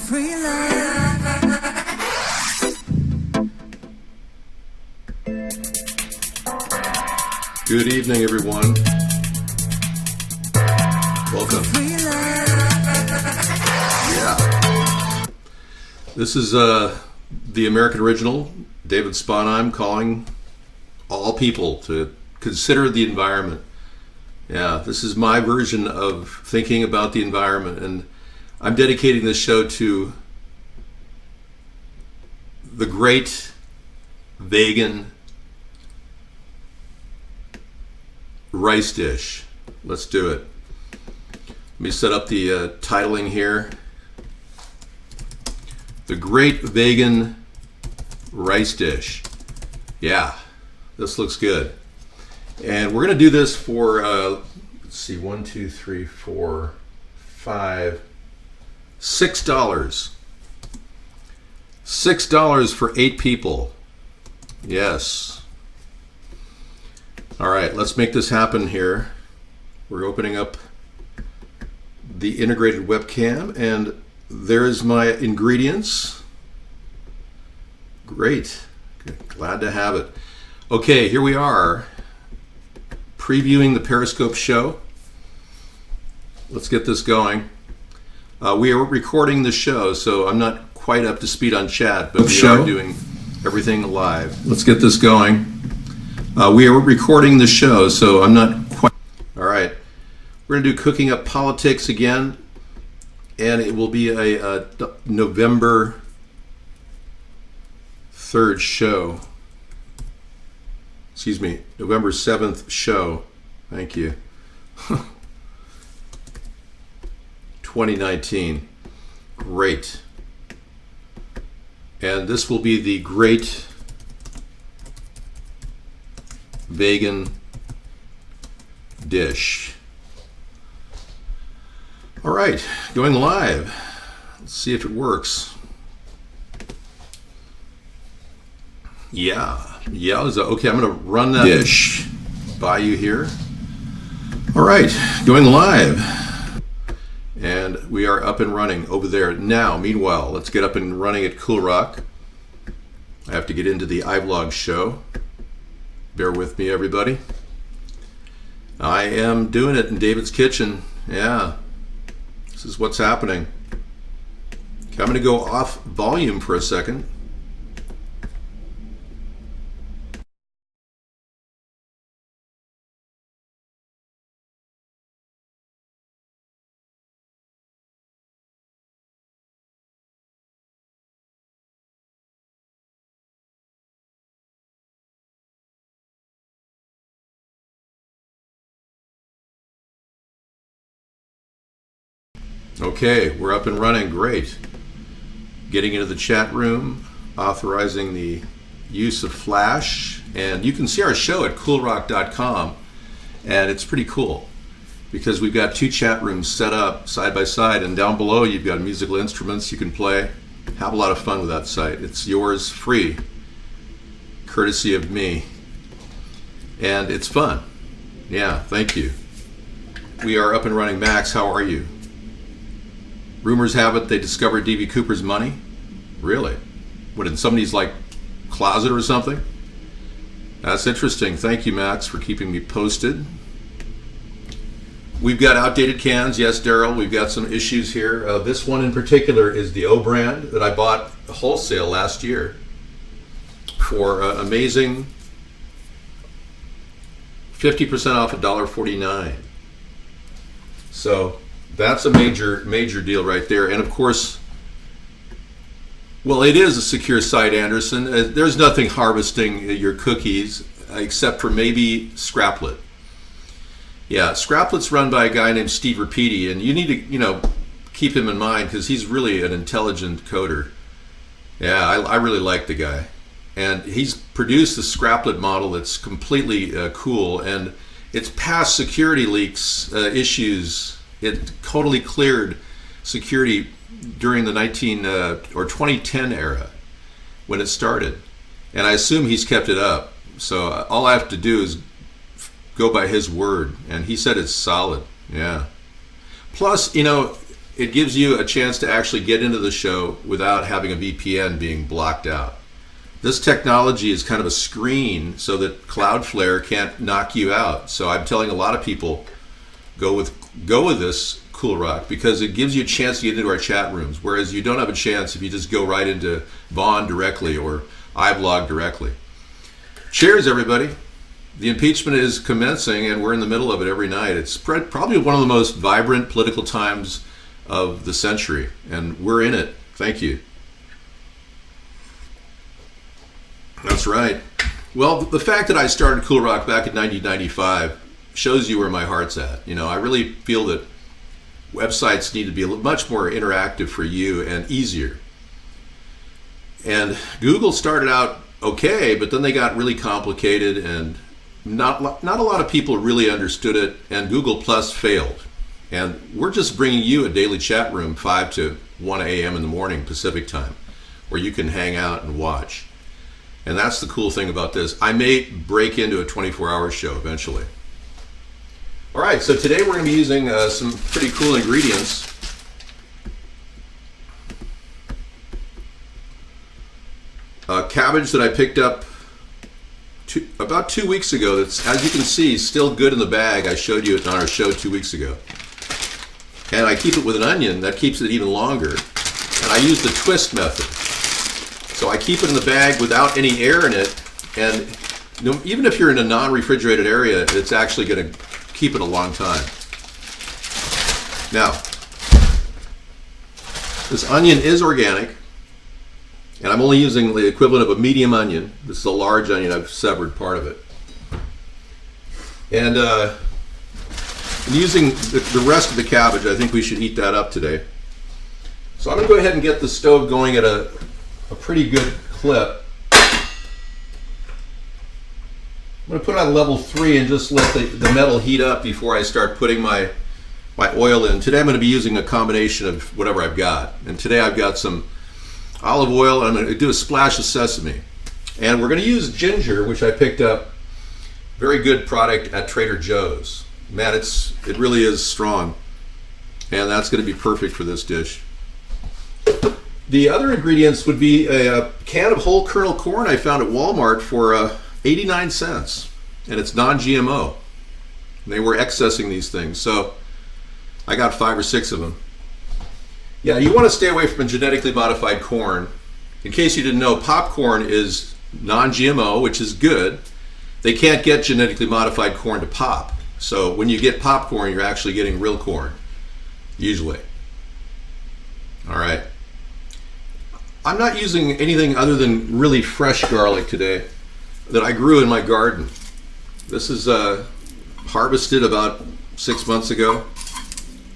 free love. Good evening, everyone. Welcome. Yeah. This is the American Original, David Sponheim, calling all people to consider the environment. Yeah, this is my version of thinking about the environment, and I'm dedicating this show to the great vegan rice dish. Let's do it. Let me set up the titling here. The great vegan rice dish. Yeah, this looks good. And we're going to do this for, let's see, $1, $2, $3, $4, $5, $6. $6 for 8 people. Yes. All right, let's make this happen here. We're opening up the integrated webcam, and there's my ingredients. Great. Glad to have it. Okay, here we are, previewing the Periscope show. Let's get this going. We are recording the show, so I'm not quite up to speed on chat, but we are doing everything live. Let's get this going. We are recording the show, so I'm not quite... All right. We're going to do Cooking Up Politics again, and it will be a November 3rd show. Excuse me, November 7th show. Thank you. 2019. Great. And this will be the great vegan dish. All right, going live. Let's see if it works. Yeah. Okay, I'm going to run that dish by you here. All right, going live. And we are up and running over there now. Meanwhile, let's get up and running at Cool Rock. I have to get into the iVlog show. Bear with me, everybody. I am doing it in David's kitchen. Yeah, this is what's happening. Okay, I'm going to go off volume for a second. Okay, we're up and running. Great. Getting into the chat room, authorizing the use of Flash, and you can see our show at coolrock.com, and it's pretty cool because we've got 2 chat rooms set up side by side, and down below you've got musical instruments you can play. Have a lot of fun with that site. It's yours free, courtesy of me, and it's fun. Yeah, thank you. We are up and running. Max, how are you? Rumors have it they discovered D.B. Cooper's money. Really? What, in somebody's closet or something? That's interesting. Thank you, Max, for keeping me posted. We've got outdated cans. Yes, Daryl, we've got some issues here. This one in particular is the O brand that I bought wholesale last year for amazing 50% off $1.49. So that's a major deal right there. And of course, well, it is a secure site, Anderson. There's nothing harvesting your cookies except for maybe Scraplet. Yeah, Scraplet's run by a guy named Steve Rapiti, and you need to, keep him in mind because he's really an intelligent coder. Yeah, I really like the guy. And he's produced the Scraplet model that's completely cool, and it's past security leaks issues. It totally cleared security during the 2010 era when it started. And I assume he's kept it up. So all I have to do is go by his word. And he said it's solid. Yeah. Plus, it gives you a chance to actually get into the show without having a VPN being blocked out. This technology is kind of a screen so that Cloudflare can't knock you out. So I'm telling a lot of people, go with this Cool Rock because it gives you a chance to get into our chat rooms, whereas you don't have a chance if you just go right into Vaughn directly or iBlog directly. Cheers, everybody. The impeachment is commencing, and we're in the middle of it every night. It's probably one of the most vibrant political times of the century, and we're in it. Thank you. That's right. Well, the fact that I started Cool Rock back in 1995 shows you where my heart's at. You know, I really feel that websites need to be much more interactive for you and easier. And Google started out okay, but then they got really complicated, and not a lot of people really understood it, and Google Plus failed. And we're just bringing you a daily chat room 5 to 1 a.m. in the morning Pacific time, where you can hang out and watch. And that's the cool thing about this. I may break into a 24-hour show eventually. All right, so today we're going to be using some pretty cool ingredients. Cabbage that I picked up about 2 weeks ago. That's, as you can see, still good in the bag. I showed you it on our show 2 weeks ago. And I keep it with an onion. That keeps it even longer. And I use the twist method. So I keep it in the bag without any air in it. And even if you're in a non-refrigerated area, it's actually going to keep it a long time. Now, this onion is organic. And I'm only using the equivalent of a medium onion. This is a large onion. I've severed part of it. And using the rest of the cabbage, I think we should eat that up today. So I'm going to go ahead and get the stove going at a pretty good clip. I'm going to put it on level 3 and just let the metal heat up before I start putting my oil in. Today I'm going to be using a combination of whatever I've got. And today I've got some olive oil, and I'm going to do a splash of sesame. And we're going to use ginger, which I picked up. Very good product at Trader Joe's. Man, it really is strong. And that's going to be perfect for this dish. The other ingredients would be a can of whole kernel corn I found at Walmart for 89 cents. And it's non-GMO. They were accessing these things, so I got 5 or 6 of them. Yeah, you want to stay away from genetically modified corn. In case you didn't know, popcorn is non-GMO, which is good. They can't get genetically modified corn to pop. So when you get popcorn, you're actually getting real corn, usually. All right. I'm not using anything other than really fresh garlic today that I grew in my garden. This is harvested about 6 months ago.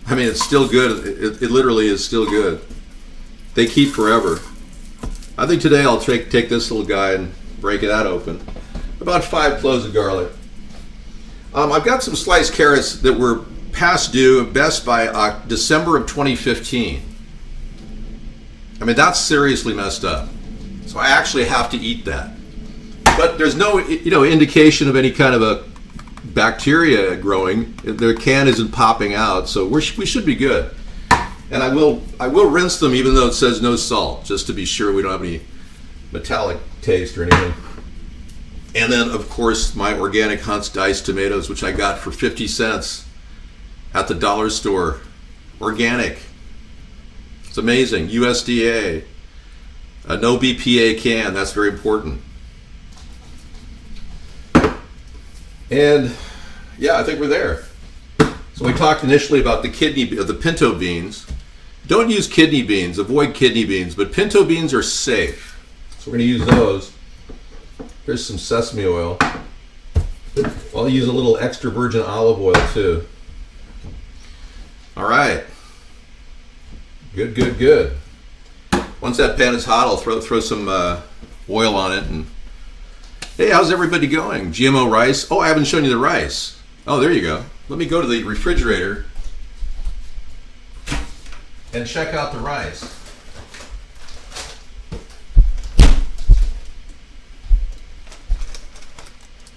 I mean, it's still good. It literally is still good. They keep forever. I think today I'll take this little guy and break that open. About 5 cloves of garlic. I've got some sliced carrots that were past due, best by December of 2015. I mean, that's seriously messed up. So I actually have to eat that. But there's no, indication of any kind of a bacteria growing. The can isn't popping out, so we should be good. And I will rinse them even though it says no salt, just to be sure we don't have any metallic taste or anything. And then, of course, my organic Hunt's diced tomatoes, which I got for 50 cents at the dollar store. Organic. It's amazing. USDA. A no BPA can. That's very important. And yeah, I think we're there. So we talked initially about the pinto beans. Don't use kidney beans. Avoid kidney beans. But pinto beans are safe. So we're going to use those. Here's some sesame oil. I'll use a little extra virgin olive oil too. All right. Good, good, good. Once that pan is hot, I'll throw some oil on it. And hey, how's everybody going? GMO rice. Oh, I haven't shown you the rice. Oh, there you go. Let me go to the refrigerator and check out the rice.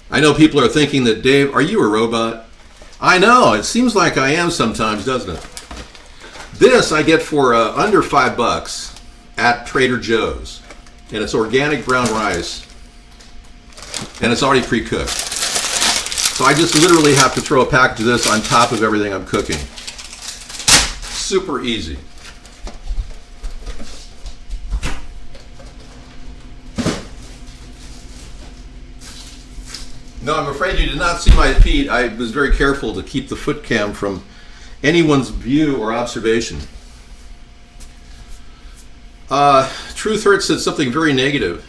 I know people are thinking that, Dave, are you a robot? I know, it seems like I am sometimes, doesn't it? This I get for under $5 at Trader Joe's, and it's organic brown rice, and it's already pre-cooked. So I just literally have to throw a package of this on top of everything I'm cooking. Super easy. No, I'm afraid you did not see my feet. I was very careful to keep the foot cam from anyone's view or observation. Truth Hurts said something very negative.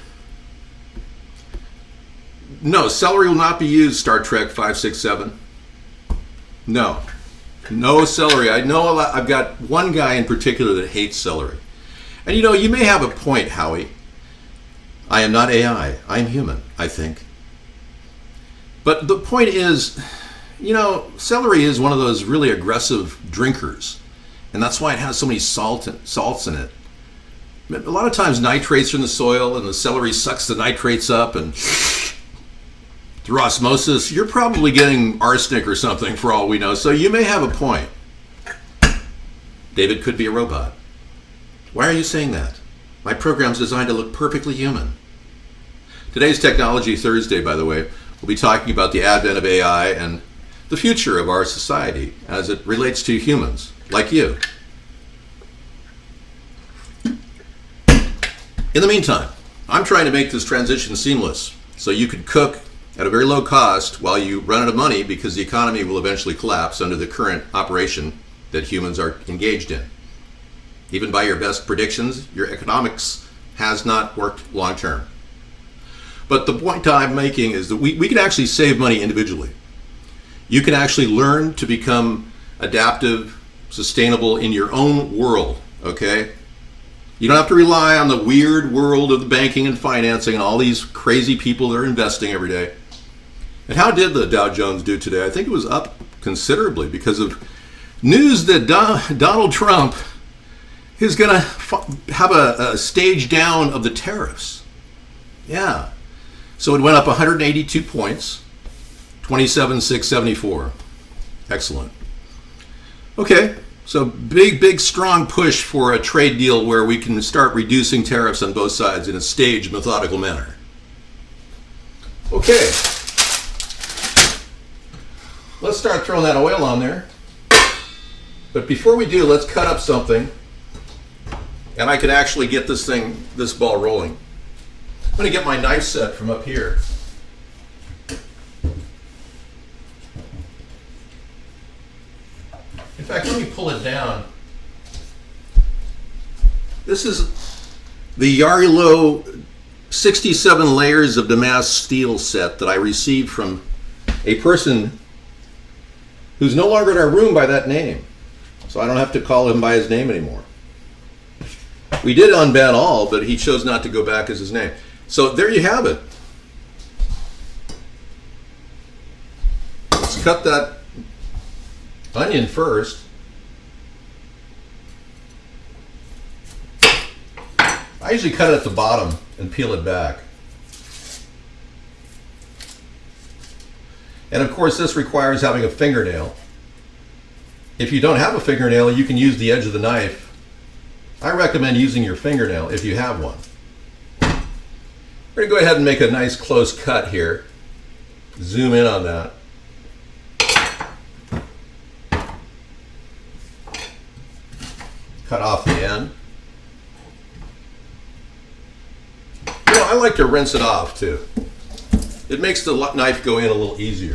No, celery will not be used, Star Trek 567. No. No celery. I know a lot. I've got one guy in particular that hates celery. And you know, you may have a point, Howie. I am not AI. I'm human, I think. But the point is, you know, celery is one of those really aggressive drinkers. And that's why it has so many salts in it. A lot of times nitrates are in the soil and the celery sucks the nitrates up, and through osmosis, you're probably getting arsenic or something for all we know. So you may have a point. David could be a robot. Why are you saying that? My program's designed to look perfectly human. Today's Technology Thursday, by the way, we'll be talking about the advent of AI and the future of our society as it relates to humans like you. In the meantime, I'm trying to make this transition seamless so you could cook at a very low cost while you run out of money, because the economy will eventually collapse under the current operation that humans are engaged in. Even by your best predictions, your economics has not worked long term. But the point I'm making is that we can actually save money individually. You can actually learn to become adaptive, sustainable in your own world, okay? You don't have to rely on the weird world of the banking and financing and all these crazy people that are investing every day. And how did the Dow Jones do today? I think it was up considerably because of news that Donald Trump is going to have a stage down of the tariffs. Yeah. So it went up 182 points, 27,674. Excellent. Okay. So big, strong push for a trade deal where we can start reducing tariffs on both sides in a staged, methodical manner. Okay. Let's start throwing that oil on there. But before we do, let's cut up something. And I can actually get this ball rolling. I'm going to get my knife set from up here. In fact, let me pull it down. This is the Yarilo 67 layers of Damascus steel set that I received from a person who's no longer in our room by that name. So I don't have to call him by his name anymore. We did unban all, but he chose not to go back as his name. So there you have it. Let's cut that onion first. I usually cut it at the bottom and peel it back. And of course, this requires having a fingernail. If you don't have a fingernail, you can use the edge of the knife. I recommend using your fingernail if you have one. We're going to go ahead and make a nice close cut here. Zoom in on that. Cut off the end. You know, I like to rinse it off too. It makes the knife go in a little easier.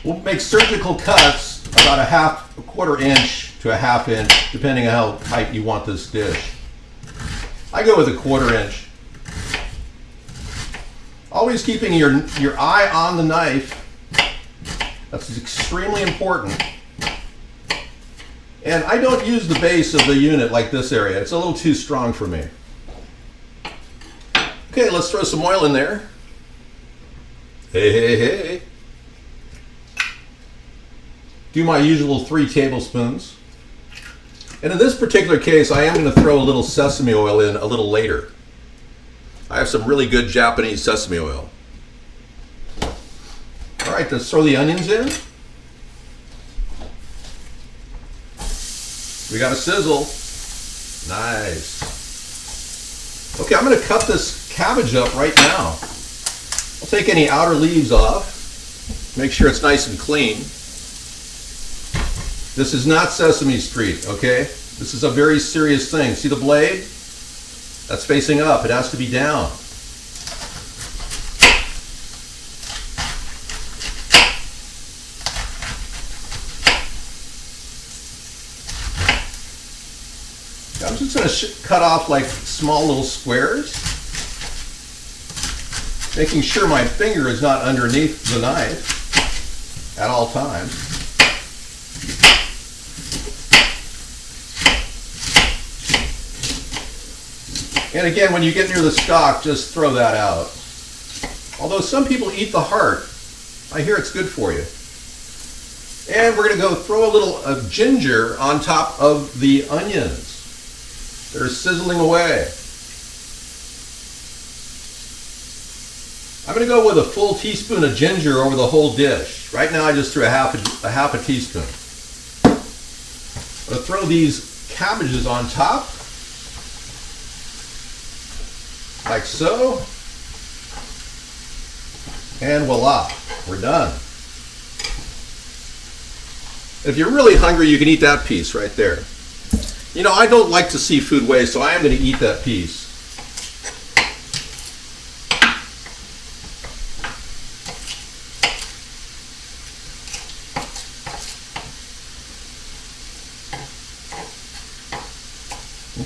We'll make surgical cuts about a quarter inch to a half inch, depending on how tight you want this dish. I go with a quarter inch. Always keeping your eye on the knife. That's extremely important. And I don't use the base of the unit like this area. It's a little too strong for me. Okay, let's throw some oil in there. Hey. Do my usual 3 tablespoons. And in this particular case, I am going to throw a little sesame oil in a little later. I have some really good Japanese sesame oil. All right, let's throw the onions in. We got a sizzle. Nice. Okay, I'm going to cut this cabbage up right now. I'll take any outer leaves off. Make sure it's nice and clean. This is not Sesame Street, okay? This is a very serious thing. See the blade? That's facing up. It has to be down. I'm just going to cut off like small little squares, making sure my finger is not underneath the knife at all times. And again, when you get near the stalk, just throw that out. Although some people eat the heart, I hear it's good for you. And we're going to go throw a little ginger on top of the onions. They're sizzling away. I'm going to go with a full teaspoon of ginger over the whole dish. Right now I just threw a half a teaspoon. I'm going to throw these cabbages on top. Like so. And voila, we're done. If you're really hungry, you can eat that piece right there. You know, I don't like to see food waste, so I am going to eat that piece.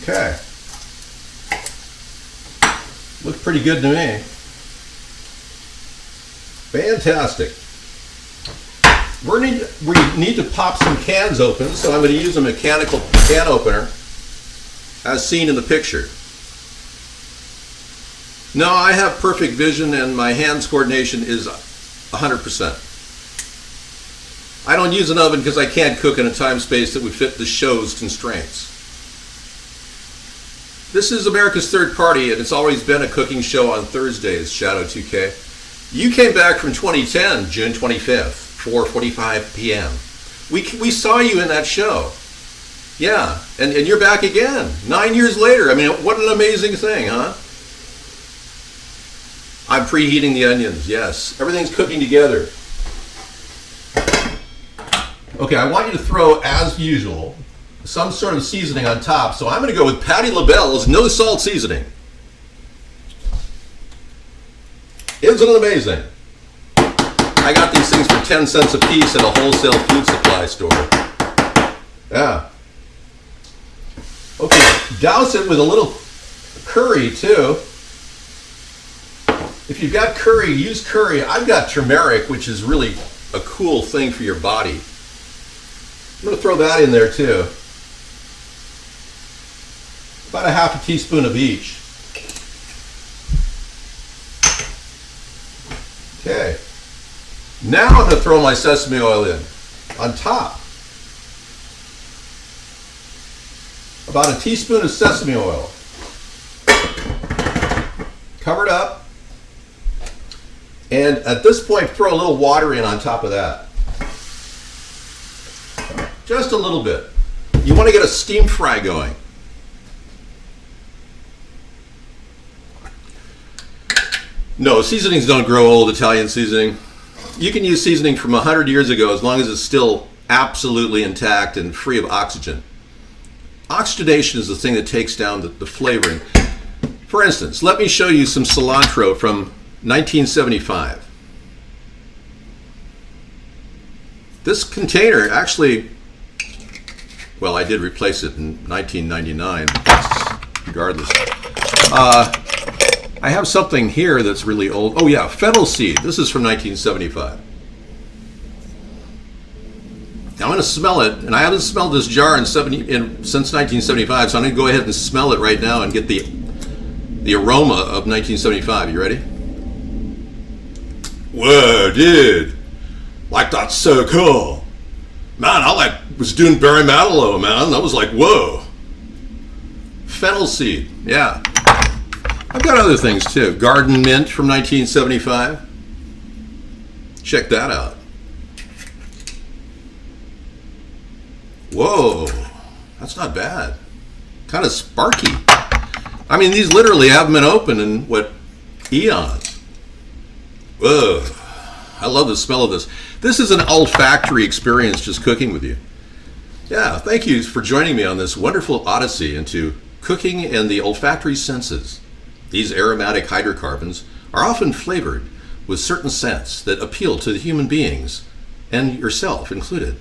Okay. Looks pretty good to me. Fantastic. We need to pop some cans open, so I'm going to use a mechanical can opener as seen in the picture. No, I have perfect vision and my hands coordination is 100%. I don't use an oven because I can't cook in a time space that would fit the show's constraints. This is America's Third Party, and it's always been a cooking show on Thursdays, Shadow 2K. You came back from 2010, June 25th. 4:45 p.m. We saw you in that show. Yeah, and you're back again 9 years later. I mean, what an amazing thing, huh? I'm preheating the onions, yes. Everything's cooking together. Okay, I want you to throw, as usual, some sort of seasoning on top. So I'm going to go with Patti LaBelle's no salt seasoning. Isn't it amazing? I got these things for 10 cents a piece at a wholesale food supply store. Yeah. Okay, douse it with a little curry too. If you've got curry, use curry. I've got turmeric, which is really a cool thing for your body. I'm going to throw that in there too. About a half a teaspoon of each. Okay. Now I'm going to throw my sesame oil in on top. About a teaspoon of sesame oil. Cover it up. And at this point, throw a little water in on top of that. Just a little bit. You want to get a steam fry going. No, seasonings don't grow old, Italian seasoning. You can use seasoning from 100 years ago as long as it's still absolutely intact and free of oxygen. Oxidation is the thing that takes down the flavoring. For instance, let me show you some cilantro from 1975. This container actually, well, I did replace it in 1999, regardless. I have something here that's really old. Oh yeah, fennel seed. This is from 1975. Now I'm going to smell it, and I haven't smelled this jar since 1975, so I'm going to go ahead and smell it right now and get the aroma of 1975. You ready? Whoa, dude! Like, that's so cool, man. I was doing Barry Manilow, man. That was like, whoa. Fennel seed, yeah. I've got other things too. Garden mint from 1975. Check that out. Whoa, That's not bad. Kind of sparky. I mean, these literally haven't been open in, what, eons. Whoa. I love the smell of this. This is an olfactory experience just cooking with you. Yeah, thank you for joining me on this wonderful odyssey into cooking and the olfactory senses. These aromatic hydrocarbons are often flavored with certain scents that appeal to the human beings, and yourself included.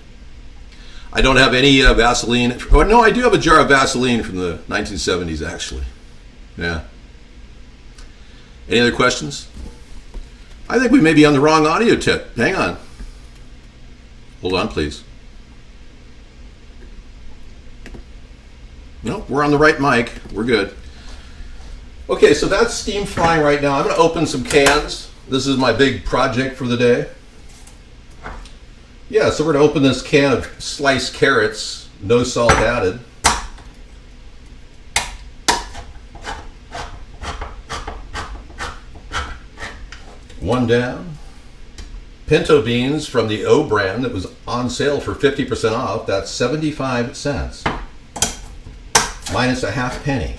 I don't have any Vaseline. Oh, no, I do have a jar of Vaseline from the 1970s, actually. Yeah. Any other questions? I think we may be on the wrong audio tip. Hang on. Hold on, please. No, we're on the right mic. We're good. Okay, so that's steam frying right now. I'm going to open some cans. This is my big project for the day. Yeah, so we're going to open this can of sliced carrots, no salt added. One down. Pinto beans from the O brand that was on sale for 50% off. That's 75 cents. Minus a half penny.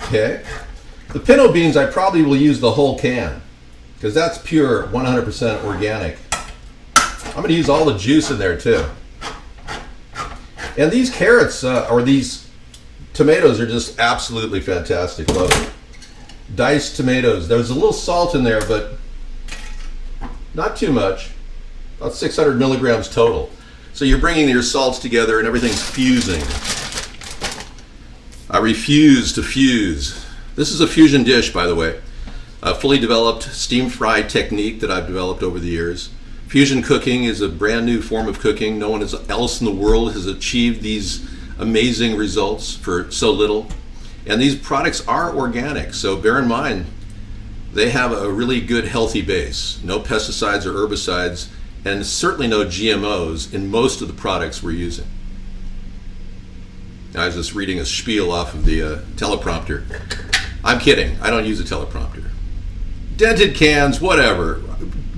Okay. The pinto beans, I probably will use the whole can because that's pure 100% organic. I'm going to use all the juice in there too. And these carrots, or these tomatoes, are just absolutely fantastic. Love it. Diced tomatoes. There's a little salt in there, but not too much. About 600 milligrams total. So you're bringing your salts together and everything's fusing. I refuse to fuse. This is a fusion dish, by the way. A fully developed steam fry technique that I've developed over the years. Fusion cooking is a brand new form of cooking. No one else in the world has achieved these amazing results for so little. And these products are organic, so bear in mind, they have a really good healthy base. No pesticides or herbicides, and certainly no GMOs in most of the products we're using. I was just reading a spiel off of the teleprompter. I'm kidding, I don't use a teleprompter. Dented cans, whatever.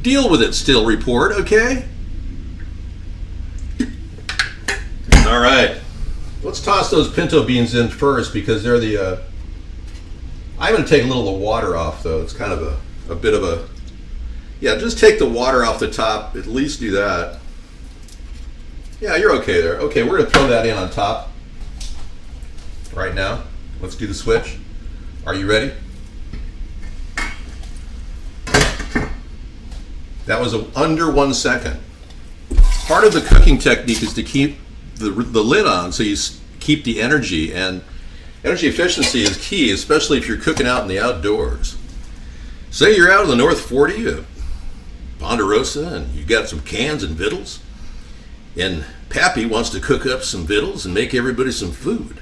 Deal with it, still report, okay? All right. Let's toss those pinto beans in first because they're the, I'm going to take a little of the water off though. It's kind of a bit of a, yeah, just take the water off the top. At least do that. Yeah, you're okay there. Okay, we're going to throw that in on top right now. Let's do the switch. Are you ready? That was under 1 second. Part of the cooking technique is to keep the lid on so you keep the energy, and energy efficiency is key, especially if you're cooking out in the outdoors. Say you're out in the North 40 of Ponderosa and you got some cans and victuals, and Pappy wants to cook up some victuals and make everybody some food.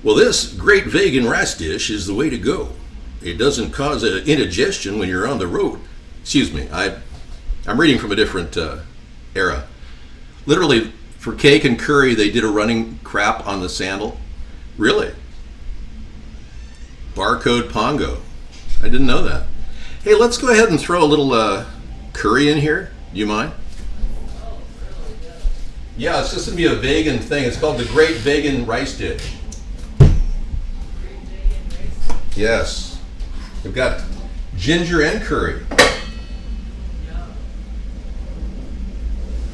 Well, this great vegan rice dish is the way to go. It doesn't cause indigestion when you're on the road. Excuse me, I'm reading from a different era. Literally, for cake and curry, they did a running crap on the sandal. Really? Barcode Pongo. I didn't know that. Hey, let's go ahead and throw a little curry in here. Do you mind? Oh, really good. Yeah, it's just going to be a vegan thing. It's called the Great Vegan Rice Dish. Great vegan rice. Yes. We've got ginger and curry. Yeah.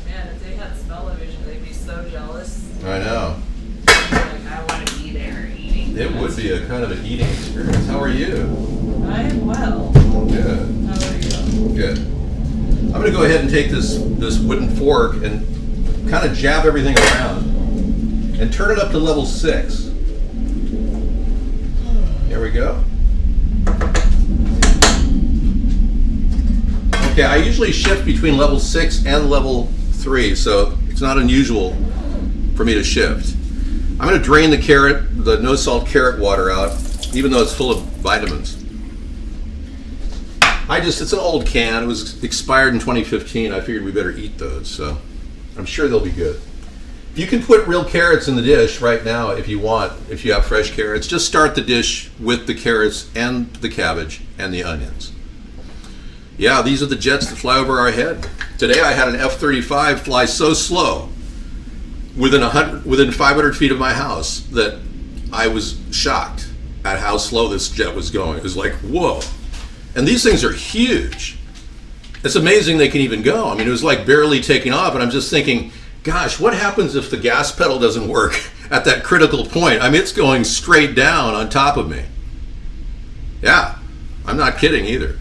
Man, if they had smell-o-vision, they'd be so jealous. I know. Like, I want to be there eating. It would be a kind of an eating experience. How are you? I am well. Good. How are you? Good. I'm going to go ahead and take this wooden fork and kind of jab everything around and turn it up to level 6. There we go. Okay, I usually shift between level 6 and level 3, so it's not unusual for me to shift. I'm going to drain the no salt carrot water out, even though it's full of vitamins. It's an old can. It was expired in 2015. I figured we better eat those, so I'm sure they'll be good. You can put real carrots in the dish right now if you want, if you have fresh carrots. Just start the dish with the carrots and the cabbage and the onions. Yeah, these are the jets that fly over our head. Today I had an F-35 fly so slow. within 500 feet of my house that I was shocked at how slow this jet was going. It was like, whoa. And these things are huge. It's amazing they can even go. I mean, it was like barely taking off, and I'm just thinking, gosh, what happens if the gas pedal doesn't work at that critical point? I mean, it's going straight down on top of me. Yeah, I'm not kidding either.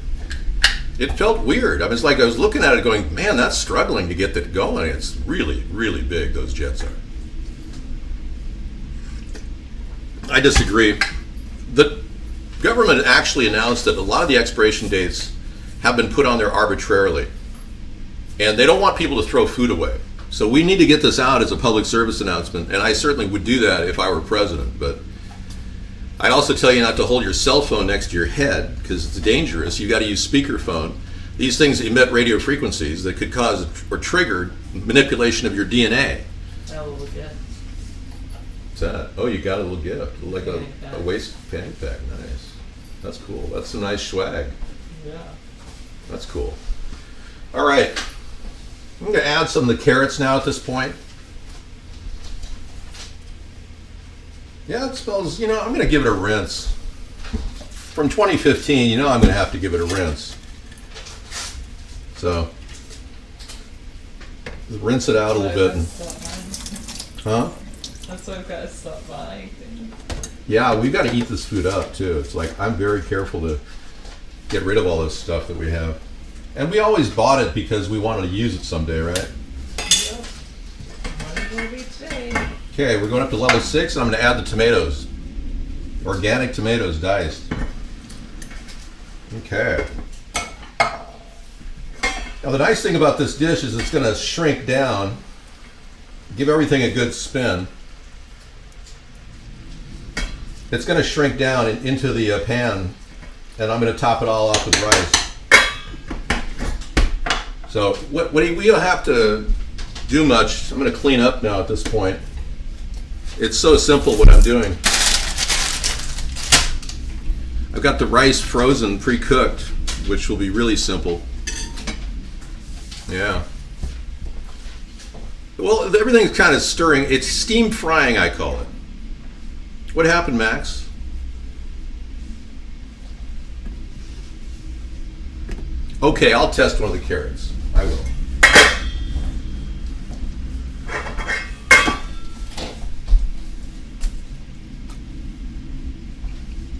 It felt weird. I mean, it's like I was looking at it going, man, that's struggling to get that going. It's really, really big, those jets are. I disagree. The government actually announced that a lot of the expiration dates have been put on there arbitrarily. And they don't want people to throw food away. So we need to get this out as a public service announcement, and I certainly would do that if I were president. But I'd also tell you not to hold your cell phone next to your head because it's dangerous. You got to use speakerphone. These things emit radio frequencies that could cause or trigger manipulation of your DNA. That will look good. What's that? Oh, you got a little gift, like a waist panic pack. Nice. That's cool. That's some nice swag. Yeah. That's cool. All right. I'm going to add some of the carrots now at this point. Yeah, it smells, I'm going to give it a rinse. From 2015, I'm going to have to give it a rinse. So, rinse it out a little bit. Huh? That's why I've got to stop buying things. Yeah, we've got to eat this food up too. It's like I'm very careful to get rid of all this stuff that we have. And we always bought it because we wanted to use it someday, right? Yep. One will be today. Okay, we're going up to level 6, and I'm going to add the tomatoes. Organic tomatoes, diced. Okay. Now the nice thing about this dish is it's going to shrink down, give everything a good spin. It's going to shrink down into the pan, and I'm going to top it all off with rice. So we don't have to do much. I'm going to clean up now at this point. It's so simple what I'm doing. I've got the rice frozen, pre-cooked, which will be really simple. Yeah. Well, everything's kind of stirring. It's steam frying, I call it. What happened, Max? Okay, I'll test one of the carrots. I will.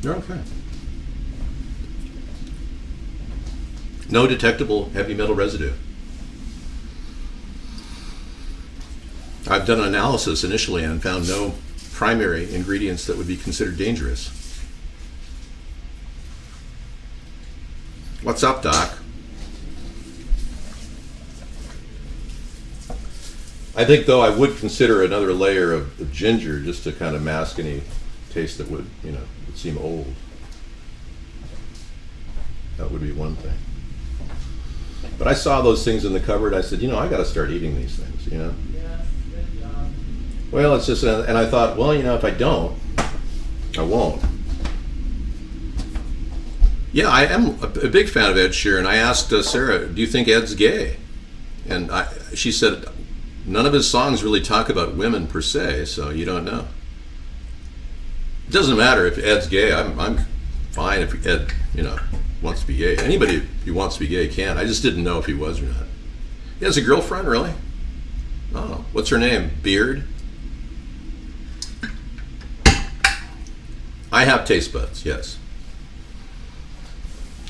They're okay. No detectable heavy metal residue. I've done an analysis initially and found no primary ingredients that would be considered dangerous. What's up, Doc? I think, though, I would consider another layer of ginger just to kind of mask any taste that would, would seem old. That would be one thing. But I saw those things in the cupboard. I said, I got to start eating these things, Yes, good job. Well, it's just, and I thought, well, if I don't, I won't. Yeah, I am a big fan of Ed Sheeran. I asked Sarah, do you think Ed's gay? And she said, none of his songs really talk about women per se, so you don't know. It doesn't matter if Ed's gay. I'm fine if Ed, wants to be gay. Anybody who wants to be gay can. I just didn't know if he was or not. He has a girlfriend, really? Oh, what's her name? Beard? I have taste buds, yes.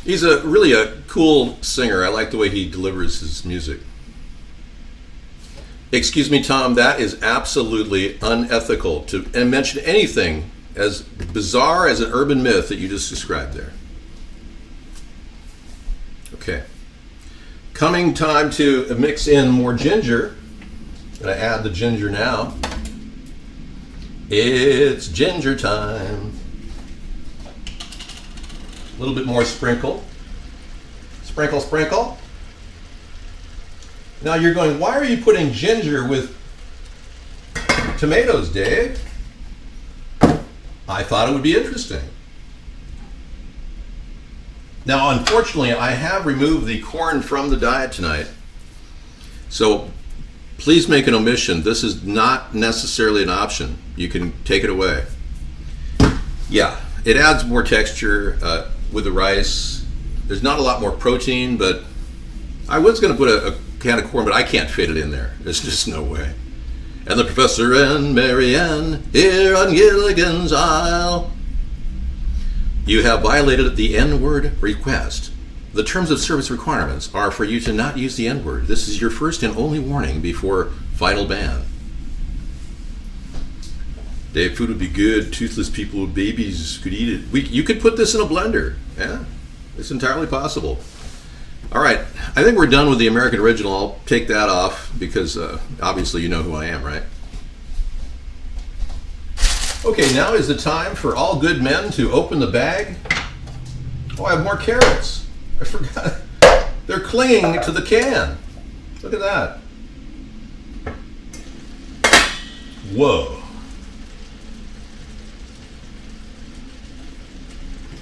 He's really a cool singer. I like the way he delivers his music. Excuse me, Tom, that is absolutely unethical to mention anything as bizarre as an urban myth that you just described there. Okay. Coming time to mix in more ginger. I'm going to add the ginger now. It's ginger time. A little bit more sprinkle. Sprinkle, sprinkle. Now you're going, why are you putting ginger with tomatoes, Dave? I thought it would be interesting. Now, unfortunately, I have removed the corn from the diet tonight. So please make an omission. This is not necessarily an option. You can take it away. Yeah, it adds more texture with the rice. There's not a lot more protein, but I was going to put a can of corn, but I can't fit it in there. There's just no way. And the Professor and Mary Ann here on Gilligan's Isle. You have violated the N-word request. The terms of service requirements are for you to not use the N-word. This is your first and only warning before final ban. Dave, food would be good. Toothless people with babies could eat it. You could put this in a blender. Yeah, it's entirely possible. All right, I think we're done with the American original. I'll take that off because obviously you know who I am, right? Okay, now is the time for all good men to open the bag. Oh, I have more carrots. I forgot. They're clinging to the can. Look at that. Whoa.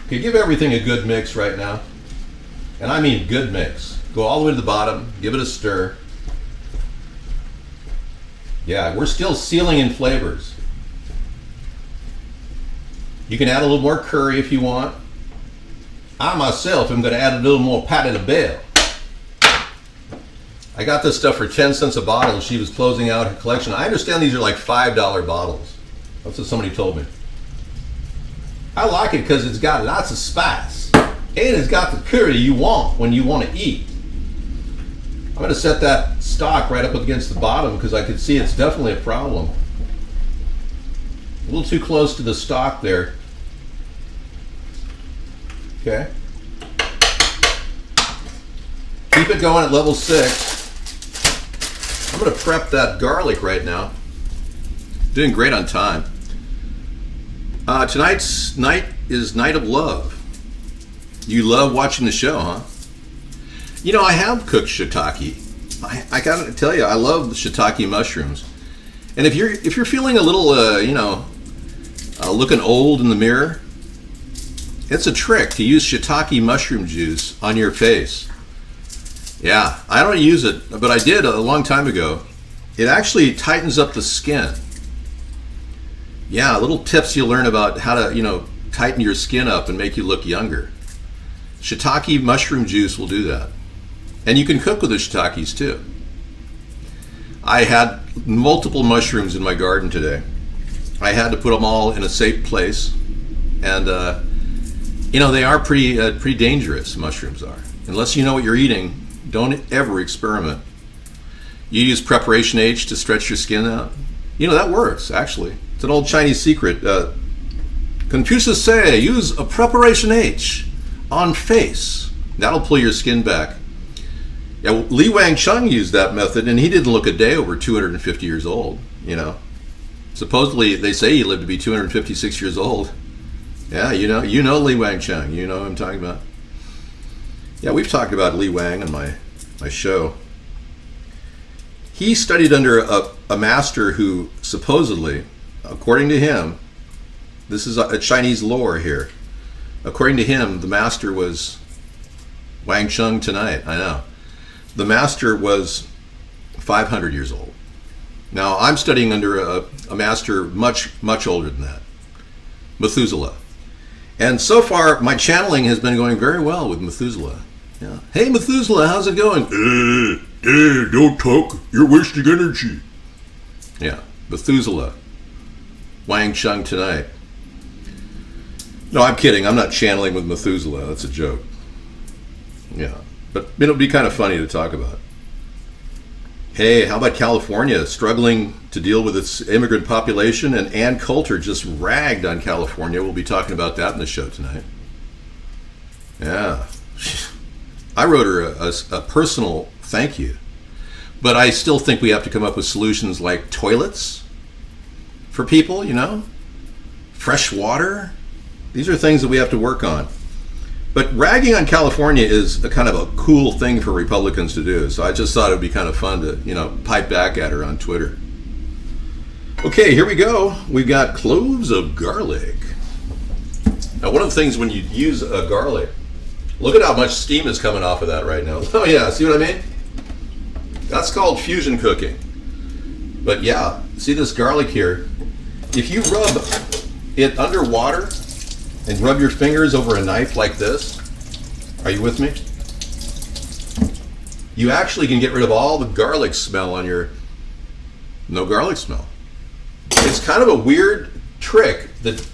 Okay, give everything a good mix right now. And I mean good mix. Go all the way to the bottom, give it a stir. Yeah, we're still sealing in flavors. You can add a little more curry if you want. I myself am going to add a little more Patti LaBelle. I got this stuff for 10 cents a bottle. She was closing out her collection. I understand these are like $5 bottles. That's what somebody told me. I like it because it's got lots of spice. And it's got the curry you want when you want to eat. I'm going to set that stock right up against the bottom because I can see it's definitely a problem. A little too close to the stock there. Okay. Keep it going at level 6. I'm going to prep that garlic right now. Doing great on time. Tonight's night is Night of Love. You love watching the show, huh? You know, I have cooked shiitake. I gotta tell you, I love the shiitake mushrooms. And if you're feeling a little, looking old in the mirror, it's a trick to use shiitake mushroom juice on your face. Yeah, I don't use it, but I did a long time ago. It actually tightens up the skin. Yeah, little tips you learn about how to, tighten your skin up and make you look younger. Shiitake mushroom juice will do that. And you can cook with the shiitakes too. I had multiple mushrooms in my garden today. I had to put them all in a safe place. And, they are pretty dangerous, mushrooms are. Unless you know what you're eating, don't ever experiment. You use Preparation H to stretch your skin out. That works, actually. It's an old Chinese secret. Confucius say, use a Preparation H on face. That'll pull your skin back. Yeah, Li Wang Chung used that method, and he didn't look a day over 250 years old, Supposedly, they say he lived to be 256 years old. Yeah, you know Li Wang Chung. You know who I'm talking about. Yeah, we've talked about Li Wang on my show. He studied under a master who supposedly, according to him, this is a Chinese lore here. According to him, the master was Wang Chung tonight. I know. The master was 500 years old. Now, I'm studying under a master much, much older than that, Methuselah. And so far, my channeling has been going very well with Methuselah. Yeah. Hey, Methuselah, how's it going? Don't talk. You're wasting energy. Yeah, Methuselah. Wang Chung tonight. No, I'm kidding. I'm not channeling with Methuselah. That's a joke. Yeah, but it'll be kind of funny to talk about. Hey, how about California struggling to deal with its immigrant population? And Ann Coulter just ragged on California. We'll be talking about that in the show tonight. Yeah. I wrote her a personal thank you. But I still think we have to come up with solutions like toilets for people, fresh water. These are things that we have to work on. But ragging on California is a kind of a cool thing for Republicans to do. So I just thought it would be kind of fun to, pipe back at her on Twitter. Okay, here we go. We've got cloves of garlic. Now, one of the things when you use a garlic, look at how much steam is coming off of that right now. Oh yeah, see what I mean? That's called fusion cooking. But yeah, see this garlic here? If you rub it under water and rub your fingers over a knife like this, are you with me? You actually can get rid of all the garlic smell on your no garlic smell. It's kind of a weird trick that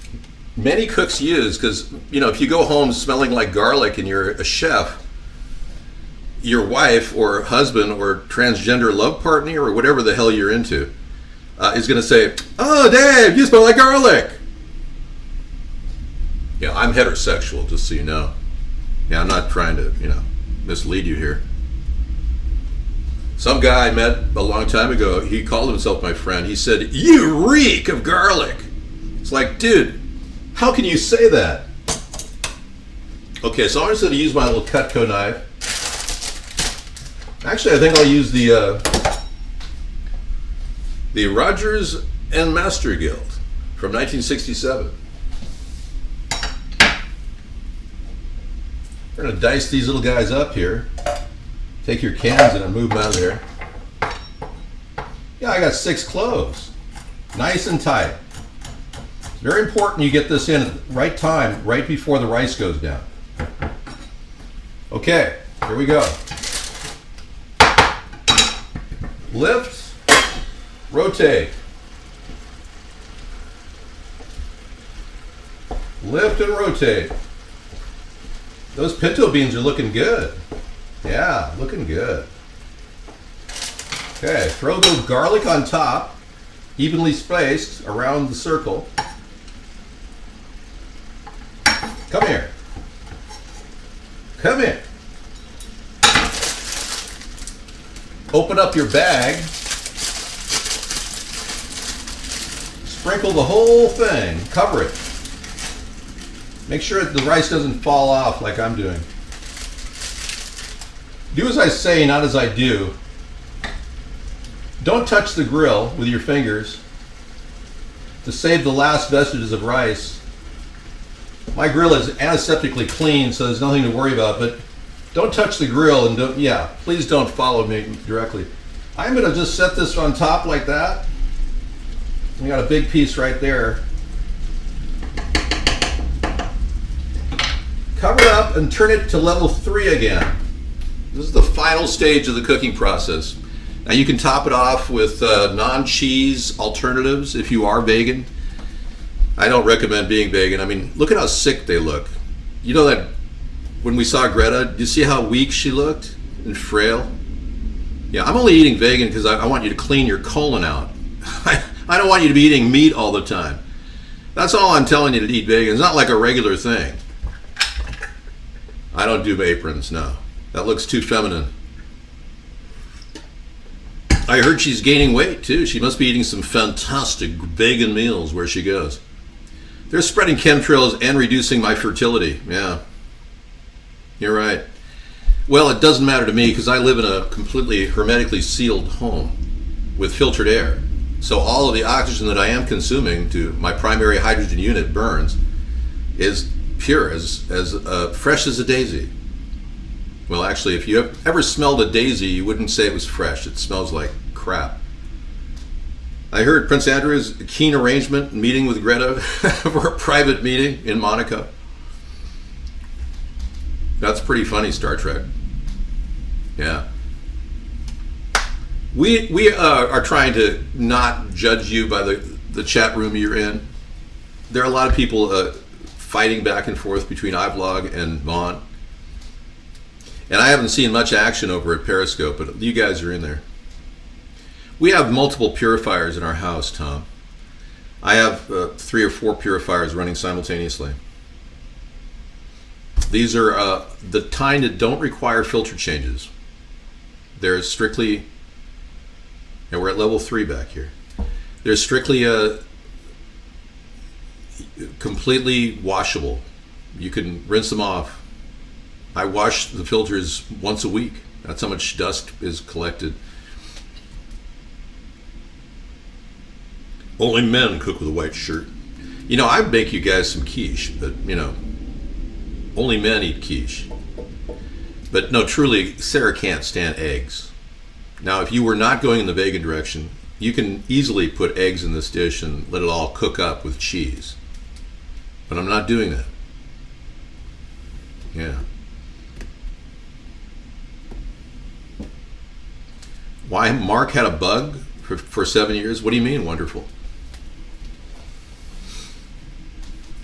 many cooks use because, if you go home smelling like garlic and you're a chef, your wife or husband or transgender love partner or whatever the hell you're into is going to say, "Oh, Dave, you smell like garlic." Yeah, I'm heterosexual, just so you know. Yeah, I'm not trying to, mislead you here. Some guy I met a long time ago, he called himself my friend. He said, "You reek of garlic." It's like, dude, how can you say that? Okay, so I'm just going to use my little Cutco knife. Actually, I think I'll use the Rogers and Master Guild from 1967. We're going to dice these little guys up here. Take your cans and move them out of there. Yeah, I got 6 cloves. Nice and tight. It's very important you get this in at the right time, right before the rice goes down. Okay, here we go. Lift, rotate. Lift and rotate. Those pinto beans are looking good. Yeah, looking good. Okay, throw the garlic on top, evenly spaced around the circle. Come here. Come here. Open up your bag. Sprinkle the whole thing. Cover it. Make sure the rice doesn't fall off like I'm doing. Do as I say, not as I do. Don't touch the grill with your fingers to save the last vestiges of rice. My grill is antiseptically clean, so there's nothing to worry about, but don't touch the grill and please don't follow me directly. I'm going to just set this on top like that. We got a big piece right there. Cover it up and turn it to level 3 again. This is the final stage of the cooking process. Now you can top it off with non-cheese alternatives if you are vegan. I don't recommend being vegan. I mean, look at how sick they look. You know that when we saw Greta, you see how weak she looked and frail? Yeah, I'm only eating vegan because I want you to clean your colon out. I don't want you to be eating meat all the time. That's all I'm telling you to eat vegan. It's not like a regular thing. I don't do aprons, no. That looks too feminine. I heard she's gaining weight too. She must be eating some fantastic vegan meals where she goes. They're spreading chemtrails and reducing my fertility. Yeah, you're right. Well, it doesn't matter to me because I live in a completely hermetically sealed home with filtered air. So all of the oxygen that I am consuming to my primary hydrogen unit burns is pure, as fresh as a daisy. Well, actually, if you ever smelled a daisy, you wouldn't say it was fresh. It smells like crap. I heard Prince Andrew's keen arrangement meeting with Greta for a private meeting in Monaco. That's pretty funny, Star Trek. Yeah. We are trying to not judge you by the chat room you're in. There are a lot of people fighting back and forth between iVlog and Vaughn. And I haven't seen much action over at Periscope, but you guys are in there. We have multiple purifiers in our house, Tom. I have 3 or 4 purifiers running simultaneously. These are the kind that don't require filter changes. They're strictly, and we're at level 3 back here. They're strictly completely washable. You can rinse them off. I wash the filters once a week. That's how much dust is collected. Only men cook with a white shirt. You know, I'd make you guys some quiche, but only men eat quiche. But no, truly, Sarah can't stand eggs. Now, if you were not going in the vegan direction, You can easily put eggs in this dish and let it all cook up with cheese. But I'm not doing that. Yeah. Why Mark had a bug for 7 years? What do you mean, wonderful?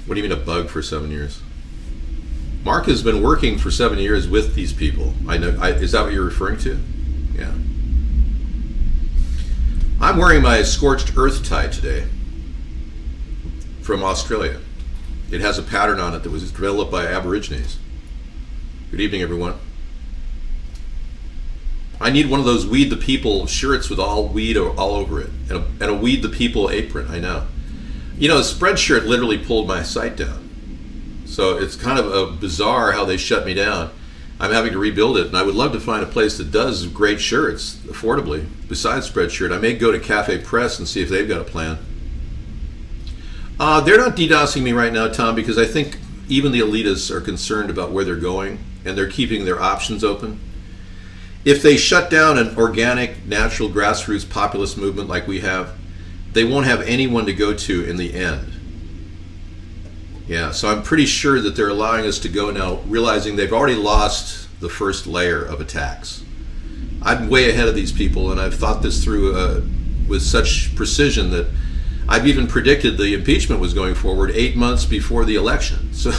What do you mean a bug for 7 years? Mark has been working for 7 years with these people. I know. Is that what you're referring to? Yeah. I'm wearing my scorched earth tie today from Australia. It has a pattern on it that was developed by Aborigines. Good evening, everyone. I need one of those Weed the People shirts with all weed all over it, and a Weed the People apron. I know. You know, the Spreadshirt literally pulled my site down. So it's kind of bizarre how they shut me down. I'm having to rebuild it, and I would love to find a place that does great shirts affordably. Besides Spreadshirt, I may go to Cafe Press and see if they've got a plan. They're not DDoSing me right now, Tom, because I think even the elitists are concerned about where they're going, and they're keeping their options open. If they shut down an organic, natural, grassroots populist movement like we have, they won't have anyone to go to in the end. Yeah, so I'm pretty sure that they're allowing us to go now, realizing they've already lost the first layer of attacks. I'm way ahead of these people, and I've thought this through with such precision that I've even predicted the impeachment was going forward 8 months before the election. So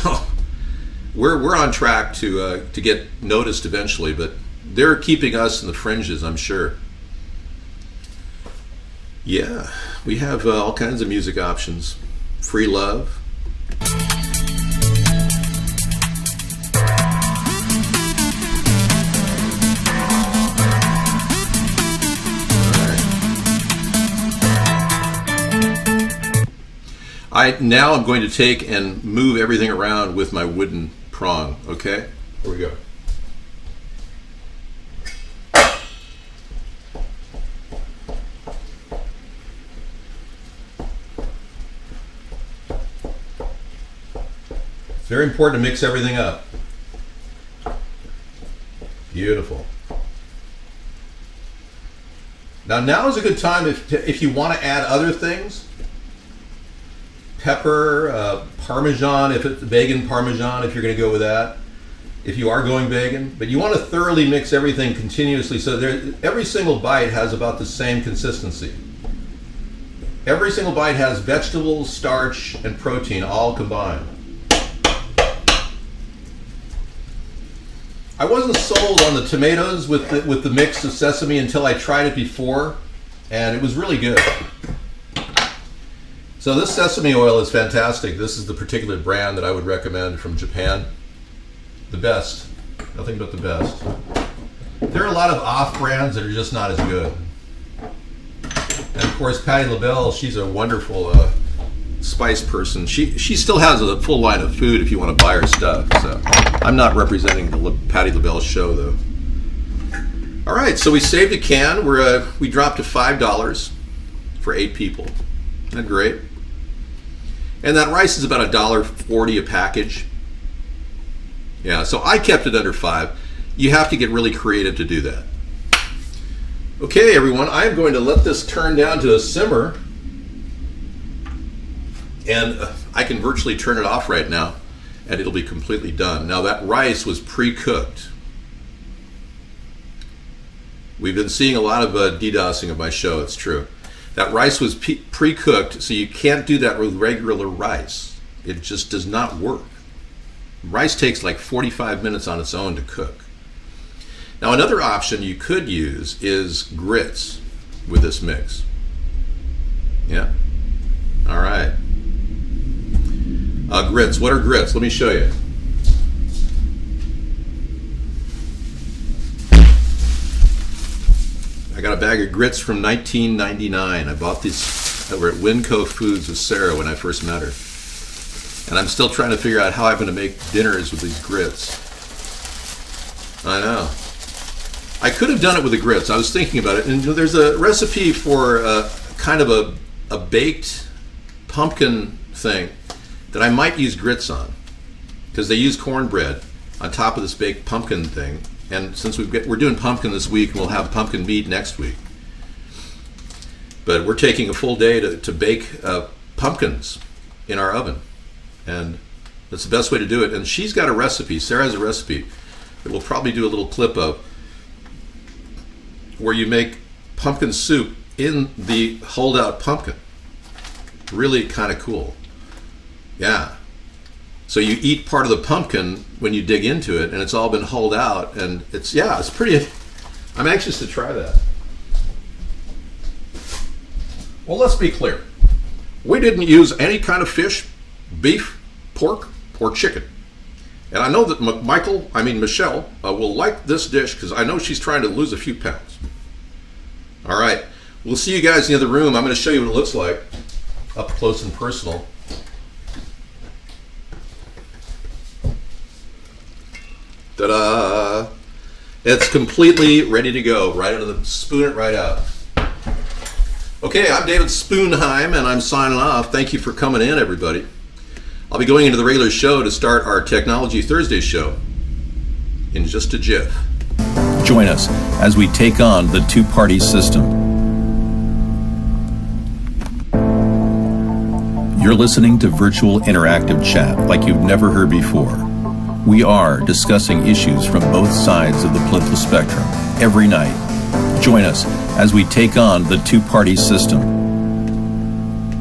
we're on track to get noticed eventually, but they're keeping us in the fringes, I'm sure. Yeah, we have all kinds of music options. Free love. Now I'm going to take and move everything around with my wooden prong, okay? Here we go. It's very important to mix everything up. Beautiful. Now is a good time if you want to add other things. Pepper, Parmesan, if it's vegan Parmesan, if you're going to go with that. If you are going vegan. But you want to thoroughly mix everything continuously so every single bite has about the same consistency. Every single bite has vegetables, starch, and protein all combined. I wasn't sold on the tomatoes with the mix of sesame until I tried it before, and it was really good. So this sesame oil is fantastic. This is the particular brand that I would recommend from Japan. The best. Nothing but the best. There are a lot of off brands that are just not as good. And of course, Patti LaBelle, she's a wonderful spice person. She still has a full line of food if you want to buy her stuff. So I'm not representing the Patti LaBelle show though. All right, so we saved a can. We dropped to $5 for 8 people. Isn't that great? And that rice is about $1.40 a package. Yeah, so I kept it under $5. You have to get really creative to do that. Okay, everyone, I'm going to let this turn down to a simmer. And I can virtually turn it off right now, and it'll be completely done. Now, that rice was pre-cooked. We've been seeing a lot of DDoSing of my show, it's true. That rice was pre-cooked, so you can't do that with regular rice. It just does not work. Rice takes like 45 minutes on its own to cook. Now, another option you could use is grits with this mix. Yeah? All right. Grits. What are grits? Let me show you. I got a bag of grits from 1999. I bought these over at Winco Foods with Sarah when I first met her. And I'm still trying to figure out how I'm going to make dinners with these grits. I know. I could have done it with the grits. I was thinking about it. And there's a recipe for kind of a baked pumpkin thing that I might use grits on. Because they use cornbread on top of this baked pumpkin thing. And since we're doing pumpkin this week, we'll have pumpkin meat next week. But we're taking a full day to bake pumpkins in our oven. And that's the best way to do it. And she's got a recipe. Sarah has a recipe that we'll probably do a little clip of, where you make pumpkin soup in the holdout pumpkin. Really kind of cool. Yeah. So you eat part of the pumpkin when you dig into it, and it's all been hulled out, and it's pretty. I'm anxious to try that. Well, let's be clear. We didn't use any kind of fish, beef, pork, or chicken. And I know that Michelle will like this dish, because I know she's trying to lose a few pounds. All right. We'll see you guys in the other room. I'm going to show you what it looks like up close and personal. Ta-da! It's completely ready to go. Right out of the spoon it right out. Okay, I'm David Spoonheim, and I'm signing off. Thank you for coming in, everybody. I'll be going into the regular show to start our Technology Thursday show in just a jiff. Join us as we take on the two-party system. You're listening to virtual interactive chat like you've never heard before. We are discussing issues from both sides of the political spectrum every night. Join us as we take on the two-party system.